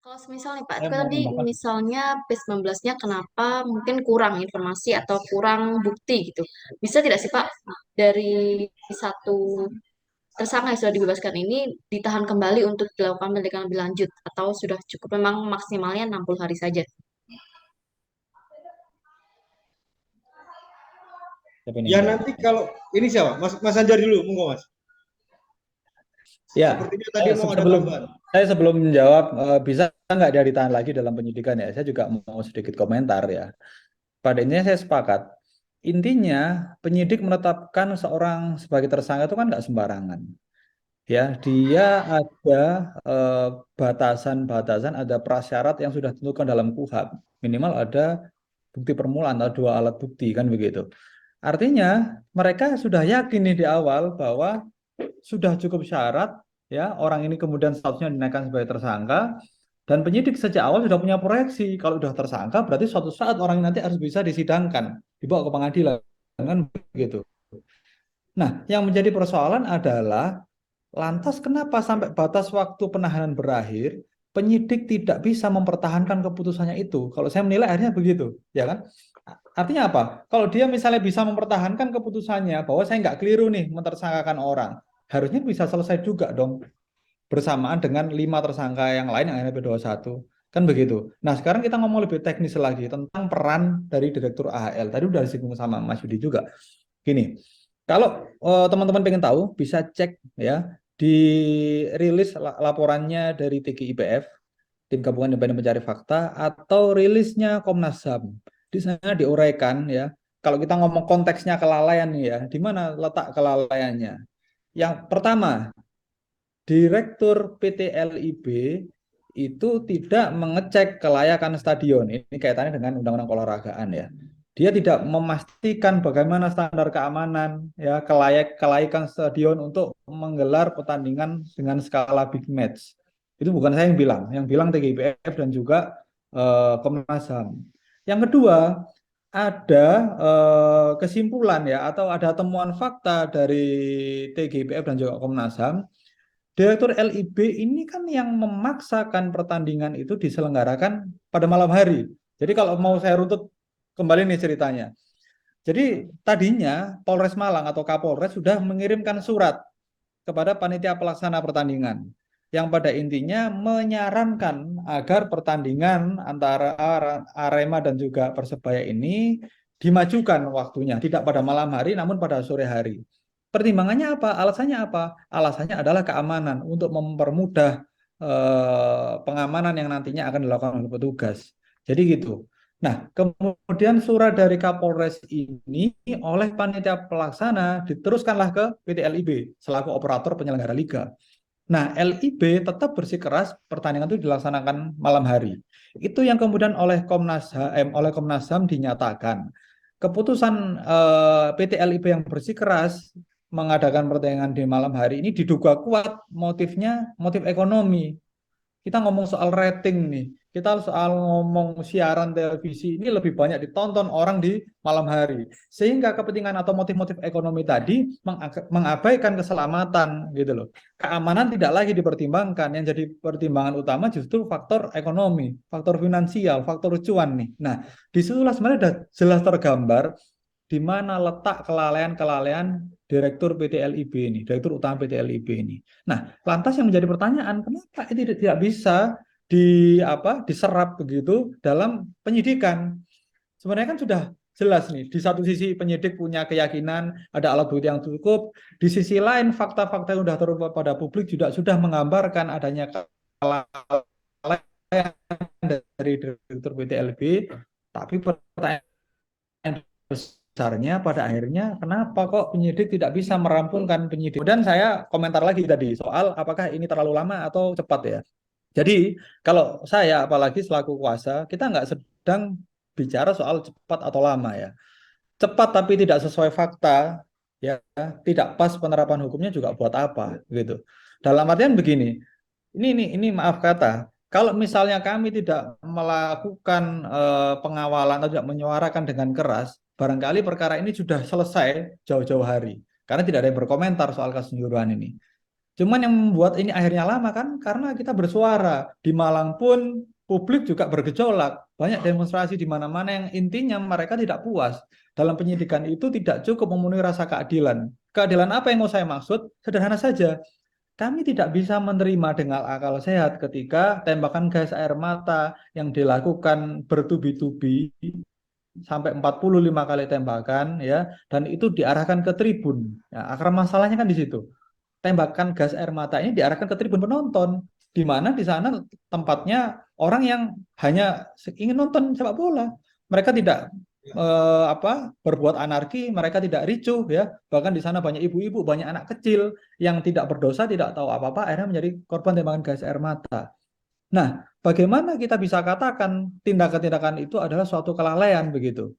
Kalau semisal nih Pak, Saya mau tadi menambahkan, misalnya P19-nya kenapa mungkin kurang informasi atau kurang bukti gitu. Bisa tidak sih Pak dari satu tersangka yang sudah dibebaskan ini ditahan kembali untuk dilakukan penyelidikan lebih lanjut atau sudah cukup memang maksimalnya 60 hari saja? siapa nih Ya yang jawab? nanti kalau ini siapa? Mas Anjar dulu, monggo Mas. Ya, Sepertinya tadi mau ada sebelum tambahan. sebelum menjawab, bisa nggak dia ditahan lagi dalam penyidikan ya? Saya juga mau sedikit komentar ya. Pada intinya saya sepakat. Intinya penyidik menetapkan seorang sebagai tersangka itu kan nggak sembarangan. Ya, dia ada eh, batasan-batasan, ada prasyarat yang sudah ditentukan dalam KUHP. Minimal ada bukti permulaan atau dua alat bukti kan begitu. Artinya mereka sudah yakin nih di awal bahwa sudah cukup syarat ya orang ini kemudian statusnya dinaikkan sebagai tersangka dan penyidik sejak awal sudah punya proyeksi kalau sudah tersangka berarti suatu saat orang ini nanti harus bisa disidangkan, dibawa ke pengadilan kan begitu. Nah, yang menjadi persoalan adalah lantas kenapa sampai batas waktu penahanan berakhir, penyidik tidak bisa mempertahankan keputusannya itu? Kalau saya menilai akhirnya begitu, ya kan? Artinya apa? Kalau dia misalnya bisa mempertahankan keputusannya bahwa saya nggak keliru nih mentersangkakan orang, harusnya bisa selesai juga dong bersamaan dengan 5 tersangka yang lain yang ada satu. Kan begitu. Nah, sekarang kita ngomong lebih teknis lagi tentang peran dari Direktur AHL. Tadi udah disinggung sama Mas Yudi juga. Gini, kalau teman-teman pengen tahu, bisa cek ya di rilis laporannya dari TGIPF, Tim Gabungan Independen Pencari Fakta, atau rilisnya Komnas HAM. Di sana diuraikan ya. Kalau kita ngomong konteksnya kelalaian nih ya, di mana letak kelalaiannya? Yang pertama, Direktur PT LIB itu tidak mengecek kelayakan stadion. Ini kaitannya dengan undang-undang keolahragaan ya. Dia tidak memastikan bagaimana standar keamanan, ya kelaikan stadion untuk menggelar pertandingan dengan skala big match. Itu bukan saya yang bilang TGIPF dan juga Komnas HAM. Yang kedua, ada kesimpulan ya atau ada temuan fakta dari TGIPF dan juga Komnas HAM. Direktur LIB ini kan yang memaksakan pertandingan itu diselenggarakan pada malam hari. Jadi kalau mau saya runtut kembali nih ceritanya. Jadi tadinya Polres Malang atau Kapolres sudah mengirimkan surat kepada panitia pelaksana pertandingan yang pada intinya menyarankan agar pertandingan antara Arema dan juga Persebaya ini dimajukan waktunya, tidak pada malam hari namun pada sore hari. Pertimbangannya apa? Alasannya apa? Alasannya adalah keamanan untuk mempermudah pengamanan yang nantinya akan dilakukan oleh petugas. Jadi gitu. Nah, kemudian surat dari Kapolres ini oleh panitia pelaksana diteruskanlah ke PT LIB selaku operator penyelenggara liga. Nah, LIB tetap bersikeras pertandingan itu dilaksanakan malam hari. Itu yang kemudian oleh Komnas HAM dinyatakan keputusan PT LIB yang bersikeras mengadakan pertandingan di malam hari ini diduga kuat motifnya motif ekonomi. Kita ngomong soal rating nih. Kita soal ngomong siaran televisi ini lebih banyak ditonton orang di malam hari. Sehingga kepentingan atau motif-motif ekonomi tadi mengabaikan keselamatan gitu loh. Keamanan tidak lagi dipertimbangkan. Yang jadi pertimbangan utama justru faktor ekonomi, faktor finansial, faktor cuan nih. Nah, disitulah sebenarnya sudah jelas tergambar di mana letak kelalaian-kelalaian Direktur PT LIB ini, Direktur Utama PT LIB ini. Nah, lantas yang menjadi pertanyaan, kenapa itu tidak bisa diserap begitu dalam penyidikan? Sebenarnya kan sudah jelas nih, di satu sisi penyidik punya keyakinan ada alat bukti yang cukup, di sisi lain fakta-fakta yang sudah terungkap pada publik juga sudah menggambarkan adanya kelalaian dari Direktur PT LIB, tapi pertanyaan besarnya pada akhirnya kenapa kok penyidik tidak bisa merampungkan penyidik. Dan saya komentar lagi tadi soal apakah ini terlalu lama atau cepat ya. Jadi kalau saya apalagi selaku kuasa, kita nggak sedang bicara soal cepat atau lama ya. Cepat tapi tidak sesuai fakta, ya tidak pas penerapan hukumnya juga buat apa gitu. Dalam artian begini, ini maaf kata, kalau misalnya kami tidak melakukan pengawalan atau tidak menyuarakan dengan keras, barangkali perkara ini sudah selesai jauh-jauh hari. Karena tidak ada yang berkomentar soal kasus kejuruan ini. Cuman yang membuat ini akhirnya lama kan karena kita bersuara. Di Malang pun publik juga bergejolak. Banyak demonstrasi di mana-mana yang intinya mereka tidak puas. Dalam penyidikan itu tidak cukup memenuhi rasa keadilan. Keadilan apa yang mau saya maksud? Sederhana saja. Kami tidak bisa menerima dengan akal sehat ketika tembakan gas air mata yang dilakukan bertubi-tubi sampai 45 kali tembakan ya, dan itu diarahkan ke tribun. Ya, akar masalahnya kan di situ. Tembakan gas air mata ini diarahkan ke tribun penonton, di mana di sana tempatnya orang yang hanya ingin nonton sepak bola. Mereka tidak berbuat anarki, mereka tidak ricuh ya. Bahkan di sana banyak ibu-ibu, banyak anak kecil yang tidak berdosa, tidak tahu apa-apa, akhirnya menjadi korban tembakan gas air mata. Nah, bagaimana kita bisa katakan tindakan-tindakan itu adalah suatu kelalaian begitu?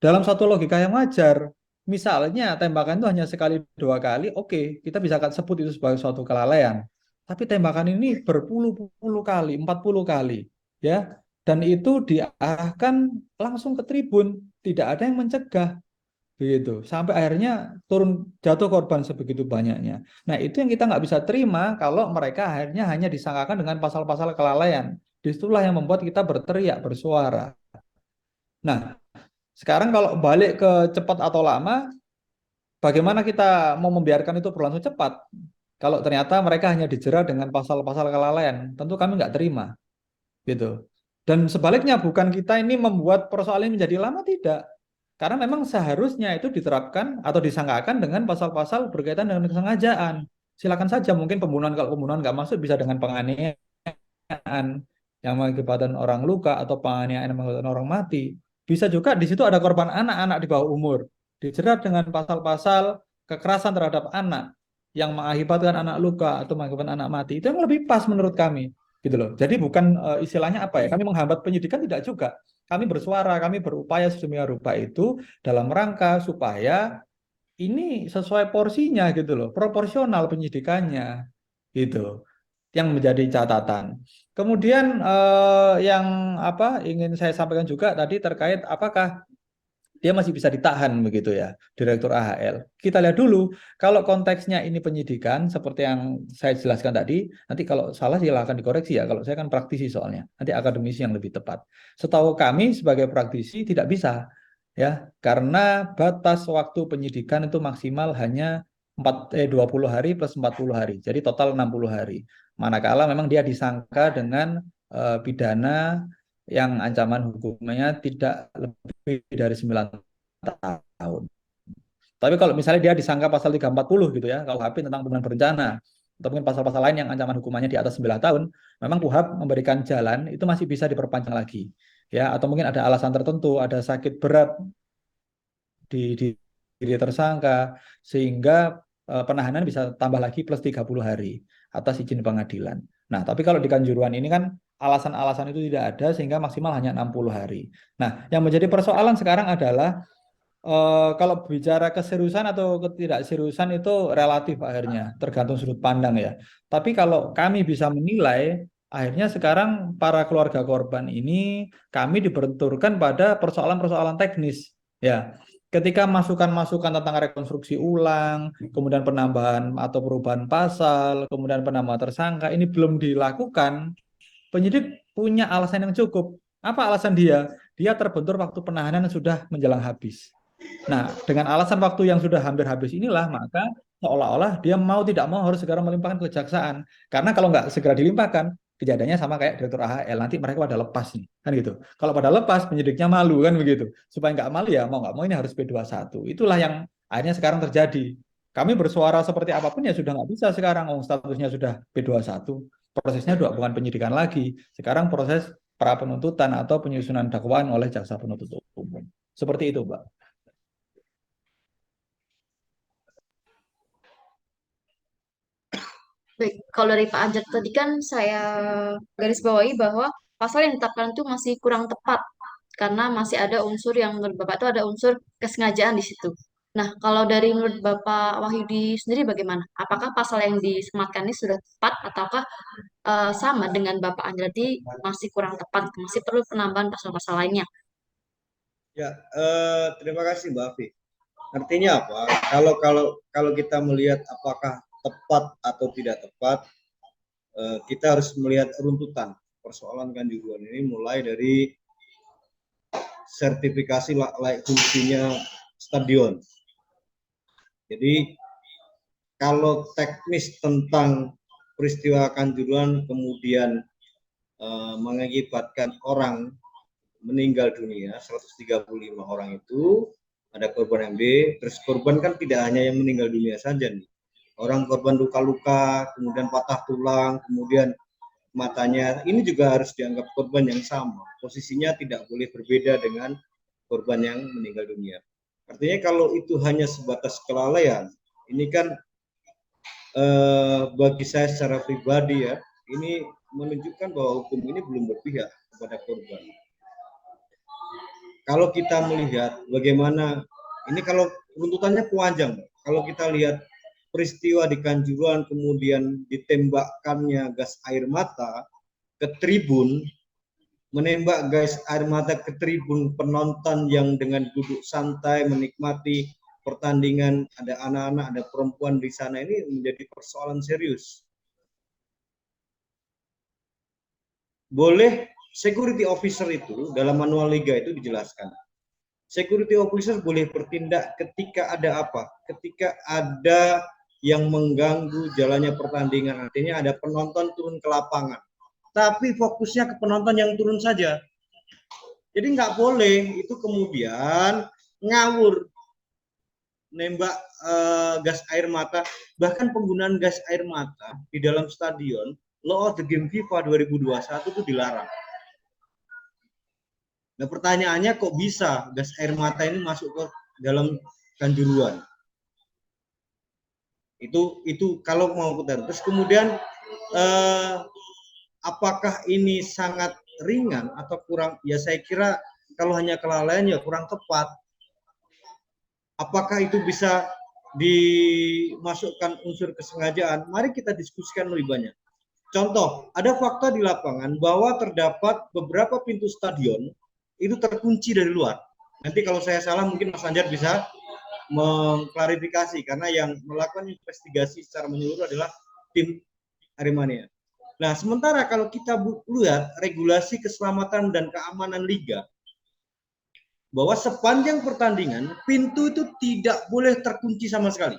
Dalam satu logika yang wajar, misalnya tembakan itu hanya sekali dua kali, oke, kita bisa sebut itu sebagai suatu kelalaian. Tapi tembakan ini berpuluh-puluh kali, 40 kali, ya, dan itu diarahkan langsung ke tribun, tidak ada yang mencegah, begitu. Sampai akhirnya turun jatuh korban sebegitu banyaknya. Nah, itu yang kita nggak bisa terima kalau mereka akhirnya hanya disangkakan dengan pasal-pasal kelalaian. Disitulah yang membuat kita berteriak, bersuara. Nah, sekarang kalau balik ke cepat atau lama, bagaimana kita mau membiarkan itu berlangsung cepat? Kalau ternyata mereka hanya dijerat dengan pasal-pasal kelalaian, tentu kami nggak terima, gitu. Dan sebaliknya, bukan kita ini membuat persoalan ini menjadi lama, tidak. Karena memang seharusnya itu diterapkan atau disangkakan dengan pasal-pasal berkaitan dengan kesengajaan. Silakan saja, mungkin pembunuhan, kalau pembunuhan nggak masuk bisa dengan penganiayaan yang mengakibatkan orang luka atau penganiayaan yang mengakibatkan orang mati. Bisa juga di situ ada korban anak-anak di bawah umur, dijerat dengan pasal-pasal kekerasan terhadap anak yang mengakibatkan anak luka atau mengakibatkan anak mati. Itu yang lebih pas menurut kami, gitu loh. Jadi bukan istilahnya apa ya? Kami menghambat penyidikan, tidak juga. Kami bersuara, kami berupaya sedemikian rupa itu dalam rangka supaya ini sesuai porsinya gitu loh, proporsional penyidikannya gitu, yang menjadi catatan. Kemudian yang apa ingin saya sampaikan juga tadi terkait apakah dia masih bisa ditahan begitu ya, Direktur AHL. Kita lihat dulu, kalau konteksnya ini penyidikan seperti yang saya jelaskan tadi, nanti kalau salah silakan dikoreksi ya, kalau saya kan praktisi soalnya, nanti akademisi yang lebih tepat. Setahu kami sebagai praktisi tidak bisa ya, karena batas waktu penyidikan itu maksimal hanya 20 hari plus 40 hari, jadi total 60 hari. Manakala memang dia disangka dengan pidana yang ancaman hukumnya tidak lebih dari 9 tahun. Tapi kalau misalnya dia disangka pasal 340 gitu ya, KUHP tentang pembunuhan berencana, atau mungkin pasal-pasal lain yang ancaman hukumannya di atas 9 tahun, memang KUHP memberikan jalan, itu masih bisa diperpanjang lagi. Ya, atau mungkin ada alasan tertentu, ada sakit berat di diri tersangka, sehingga penahanan bisa tambah lagi plus 30 hari atas izin pengadilan. Nah, tapi kalau di Kanjuruhan ini kan alasan-alasan itu tidak ada sehingga maksimal hanya 60 hari. Nah, yang menjadi persoalan sekarang adalah kalau bicara keseriusan atau ketidakseriusan itu relatif akhirnya, tergantung sudut pandang ya. Tapi kalau kami bisa menilai, akhirnya sekarang para keluarga korban ini kami dibenturkan pada persoalan-persoalan teknis. Ya, ketika masukan-masukan tentang rekonstruksi ulang, kemudian penambahan atau perubahan pasal, kemudian penambahan tersangka ini belum dilakukan, penyidik punya alasan yang cukup. Apa alasan dia? Dia terbentur waktu penahanan yang sudah menjelang habis. Nah, dengan alasan waktu yang sudah hampir habis inilah, maka seolah-olah dia mau tidak mau harus segera melimpahkan ke kejaksaan. Karena kalau nggak segera dilimpahkan, kejadiannya sama kayak Direktur AHL, nanti mereka pada lepas nih, kan gitu. Kalau pada lepas, penyidiknya malu kan begitu. Supaya nggak malu ya, mau nggak mau ini harus P21. Itulah yang akhirnya sekarang terjadi. Kami bersuara seperti apapun ya sudah nggak bisa sekarang, statusnya sudah P21. Prosesnya bukan penyidikan lagi. Sekarang proses pra penuntutan atau penyusunan dakwaan oleh jaksa penuntut umum. Seperti itu, Mbak. Baik, kalau dari Pak Anjar tadi kan saya garis bawahi bahwa pasal yang ditetapkan itu masih kurang tepat karena masih ada unsur yang menurut Bapak itu ada unsur kesengajaan di situ. Nah, kalau dari menurut Bapak Wahyudi sendiri bagaimana? Apakah pasal yang disematkan ini sudah tepat ataukah sama dengan Bapak Anjar tadi masih kurang tepat, masih perlu penambahan pasal-pasal lainnya? Ya, terima kasih Mbak Afi. Artinya apa? Kalau kita melihat apakah tepat atau tidak tepat, kita harus melihat runtutan persoalan Kanjuruhan ini, mulai dari sertifikasi layak fungsinya stadion. Jadi kalau teknis tentang peristiwa Kanjuruhan kemudian mengakibatkan orang meninggal dunia, 135 orang itu, ada korban MB, terus korban kan tidak hanya yang meninggal dunia saja nih. Orang korban luka-luka, kemudian patah tulang, kemudian matanya, ini juga harus dianggap korban yang sama. Posisinya tidak boleh berbeda dengan korban yang meninggal dunia. Artinya kalau itu hanya sebatas kelalaian, ini kan bagi saya secara pribadi ya, ini menunjukkan bahwa hukum ini belum berpihak kepada korban. Kalau kita melihat bagaimana, ini kalau runtutannya panjang, kalau kita lihat peristiwa di Kanjuruhan kemudian ditembakkannya gas air mata ke tribun, menembak gas air mata ke tribun penonton yang dengan duduk santai menikmati pertandingan, ada anak-anak, ada perempuan di sana, ini menjadi persoalan serius. Boleh security officer itu dalam manual liga itu dijelaskan. Security officer boleh bertindak ketika ada apa? Ketika ada yang mengganggu jalannya pertandingan, artinya ada penonton turun ke lapangan. Tapi fokusnya ke penonton yang turun saja. Jadi nggak boleh itu kemudian ngawur nembak gas air mata. Bahkan penggunaan gas air mata di dalam stadion, Law of the Game FIFA 2021 itu dilarang. Nah pertanyaannya kok bisa gas air mata ini masuk ke dalam Kanjuruhan? Itu kalau mau kita. Terus kemudian apakah ini sangat ringan atau kurang? Ya saya kira kalau hanya kelalaian ya kurang tepat. Apakah itu bisa dimasukkan unsur kesengajaan? Mari kita diskusikan lebih banyak. Contoh, ada fakta di lapangan bahwa terdapat beberapa pintu stadion itu terkunci dari luar. Nanti kalau saya salah mungkin Mas Anjar bisa mengklarifikasi, karena yang melakukan investigasi secara menyeluruh adalah tim Aremania. Nah, sementara kalau kita lihat regulasi keselamatan dan keamanan liga, bahwa sepanjang pertandingan pintu itu tidak boleh terkunci sama sekali,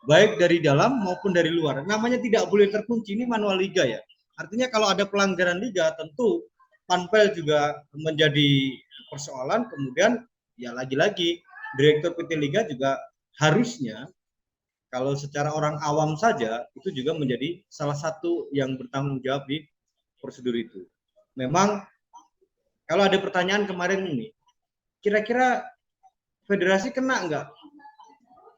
baik dari dalam maupun dari luar. Namanya tidak boleh terkunci, ini manual liga ya. Artinya kalau ada pelanggaran liga, tentu panpel juga menjadi persoalan. Kemudian ya lagi-lagi direktur PT Liga juga harusnya, kalau secara orang awam saja, itu juga menjadi salah satu yang bertanggung jawab di prosedur itu. Memang kalau ada pertanyaan kemarin ini, kira-kira federasi kena enggak?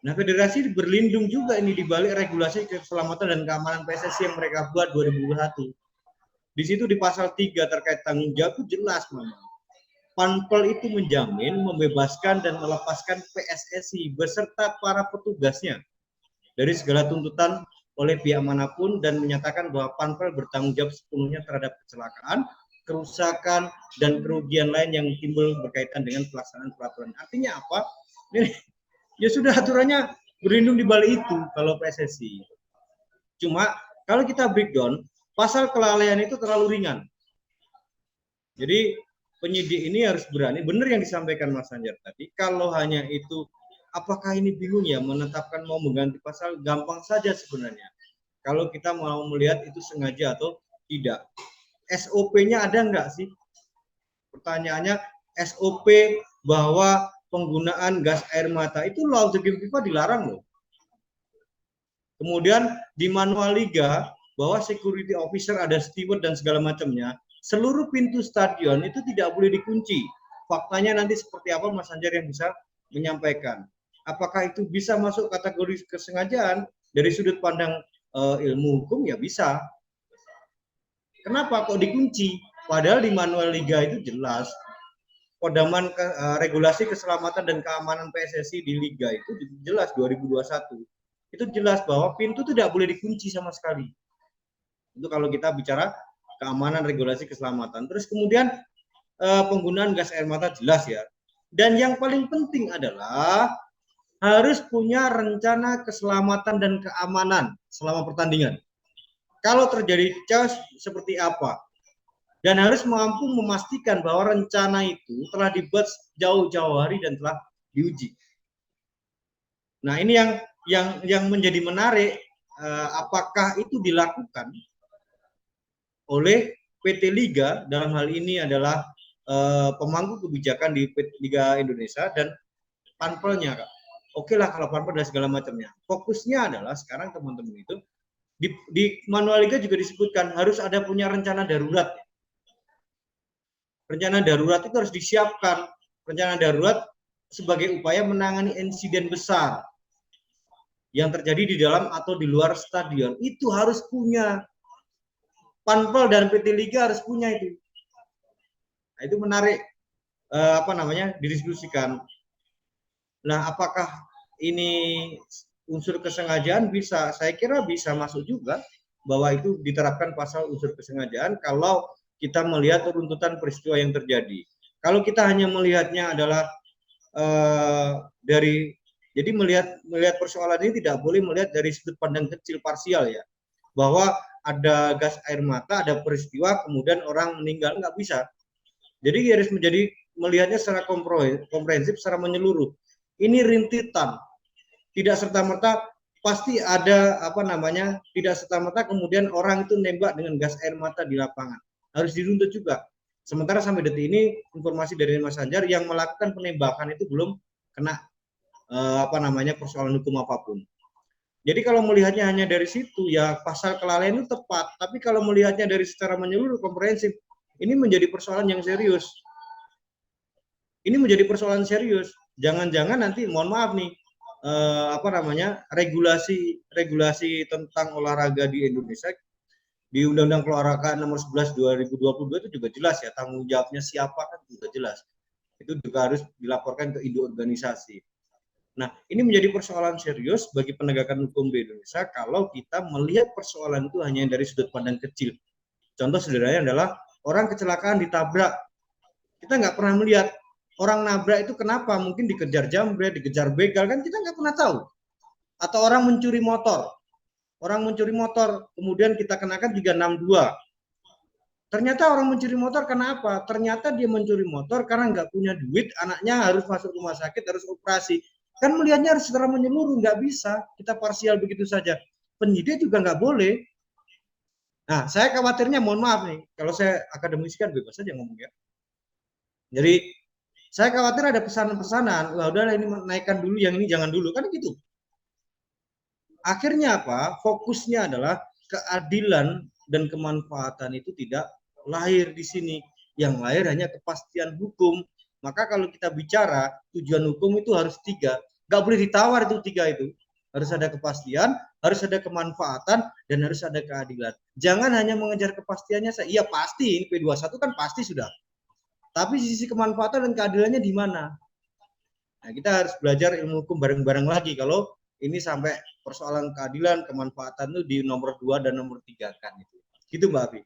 Nah, federasi berlindung juga ini di balik regulasi keselamatan dan keamanan PSSI yang mereka buat 2021. Di situ di pasal 3 terkait tanggung jawab itu jelas memang. Panpel itu menjamin, membebaskan dan melepaskan PSSI beserta para petugasnya dari segala tuntutan oleh pihak manapun, dan menyatakan bahwa Panpel bertanggung jawab sepenuhnya terhadap kecelakaan, kerusakan, dan kerugian lain yang timbul berkaitan dengan pelaksanaan peraturan. Artinya apa? Ini ya sudah aturannya berlindung di balik itu kalau PSSI. Cuma kalau kita breakdown, pasal kelalaian itu terlalu ringan. Jadi penyidik ini harus berani, benar yang disampaikan Mas Anjar tadi, kalau hanya itu, apakah ini bingung ya menetapkan mau mengganti pasal? Gampang saja sebenarnya. Kalau kita mau melihat itu sengaja atau tidak. SOP-nya ada enggak sih? Pertanyaannya, SOP bahwa penggunaan gas air mata itu law of the game FIFA dilarang loh. Kemudian di manual liga bahwa security officer ada steward dan segala macamnya, seluruh pintu stadion itu tidak boleh dikunci. Faktanya nanti seperti apa Mas Anjar yang bisa menyampaikan. Apakah itu bisa masuk kategori kesengajaan? Dari sudut pandang ilmu hukum ya bisa. Kenapa kok dikunci? Padahal di manual liga itu jelas. Pedoman regulasi keselamatan dan keamanan PSSI di liga itu jelas 2021. Itu jelas bahwa pintu tidak boleh dikunci sama sekali. Itu kalau kita bicara keamanan regulasi keselamatan. Terus kemudian penggunaan gas air mata jelas ya. Dan yang paling penting adalah harus punya rencana keselamatan dan keamanan selama pertandingan. Kalau terjadi chaos seperti apa? Dan harus mampu memastikan bahwa rencana itu telah dibuat jauh-jauh hari dan telah diuji. Nah, ini yang menjadi menarik, apakah itu dilakukan oleh PT Liga, dalam hal ini adalah pemangku kebijakan di Liga Indonesia dan panpelnya, Kak. Oke lah kalau panpel dan segala macamnya. Fokusnya adalah sekarang teman-teman itu di manual Liga juga disebutkan harus ada punya rencana darurat. Rencana darurat itu harus disiapkan. Rencana darurat sebagai upaya menangani insiden besar yang terjadi di dalam atau di luar stadion. Itu harus punya. Panpel dan PT Liga harus punya itu. Nah, itu menarik didiskusikan. Nah, apakah ini unsur kesengajaan? Bisa, saya kira bisa masuk juga bahwa itu diterapkan pasal unsur kesengajaan kalau kita melihat runtutan peristiwa yang terjadi. Kalau kita hanya melihatnya adalah jadi melihat persoalan ini tidak boleh melihat dari sudut pandang kecil parsial ya, bahwa ada gas air mata, ada peristiwa, kemudian orang meninggal, nggak bisa. Jadi harus melihatnya secara komprehensif, secara menyeluruh. Ini rintitan, tidak serta-merta pasti ada tidak serta-merta kemudian orang itu nembak dengan gas air mata di lapangan. Harus diruntut juga. Sementara sampai detik ini informasi dari Mas Anjar yang melakukan penembakan itu belum kena persoalan hukum apapun. Jadi kalau melihatnya hanya dari situ ya pasal kelalaian itu tepat, tapi kalau melihatnya dari secara menyeluruh komprehensif ini menjadi persoalan yang serius. Ini menjadi persoalan serius. Jangan-jangan nanti mohon maaf nih regulasi tentang olahraga di Indonesia di Undang-Undang Keolahragaan Nomor 11 2022 itu juga jelas ya, tanggung jawabnya siapa kan juga jelas. Itu juga harus dilaporkan ke induk organisasi. Nah, ini menjadi persoalan serius bagi penegakan hukum di Indonesia kalau kita melihat persoalan itu hanya dari sudut pandang kecil. Contoh sederhananya adalah orang kecelakaan ditabrak. Kita nggak pernah melihat orang nabrak itu kenapa, mungkin dikejar jambret, dikejar begal, kan kita nggak pernah tahu. Atau orang mencuri motor, kemudian kita kenakan 362. Ternyata orang mencuri motor kenapa? Ternyata dia mencuri motor karena nggak punya duit, anaknya harus masuk rumah sakit, harus operasi. Kan melihatnya harus secara menyeluruh, nggak bisa kita parsial begitu saja. Penyidik juga nggak boleh. Nah, saya khawatirnya, mohon maaf nih, kalau saya akademis kan bebas saja ngomong ya. Jadi saya khawatir ada pesanan-pesanan, wah udahlah ini naikkan dulu, yang ini jangan dulu, kan gitu. Akhirnya apa? Fokusnya adalah keadilan dan kemanfaatan itu tidak lahir di sini. Yang lahir hanya kepastian hukum. Maka kalau kita bicara tujuan hukum itu harus 3. Nggak boleh ditawar itu 3 itu. Harus ada kepastian, harus ada kemanfaatan, dan harus ada keadilan. Jangan hanya mengejar kepastiannya. Iya pasti, P21 kan pasti sudah. Tapi sisi kemanfaatan dan keadilannya di mana? Nah, kita harus belajar ilmu hukum bareng-bareng lagi kalau ini sampai persoalan keadilan, kemanfaatan itu di nomor 2 dan nomor 3 kan itu. Gitu Mbak Afi.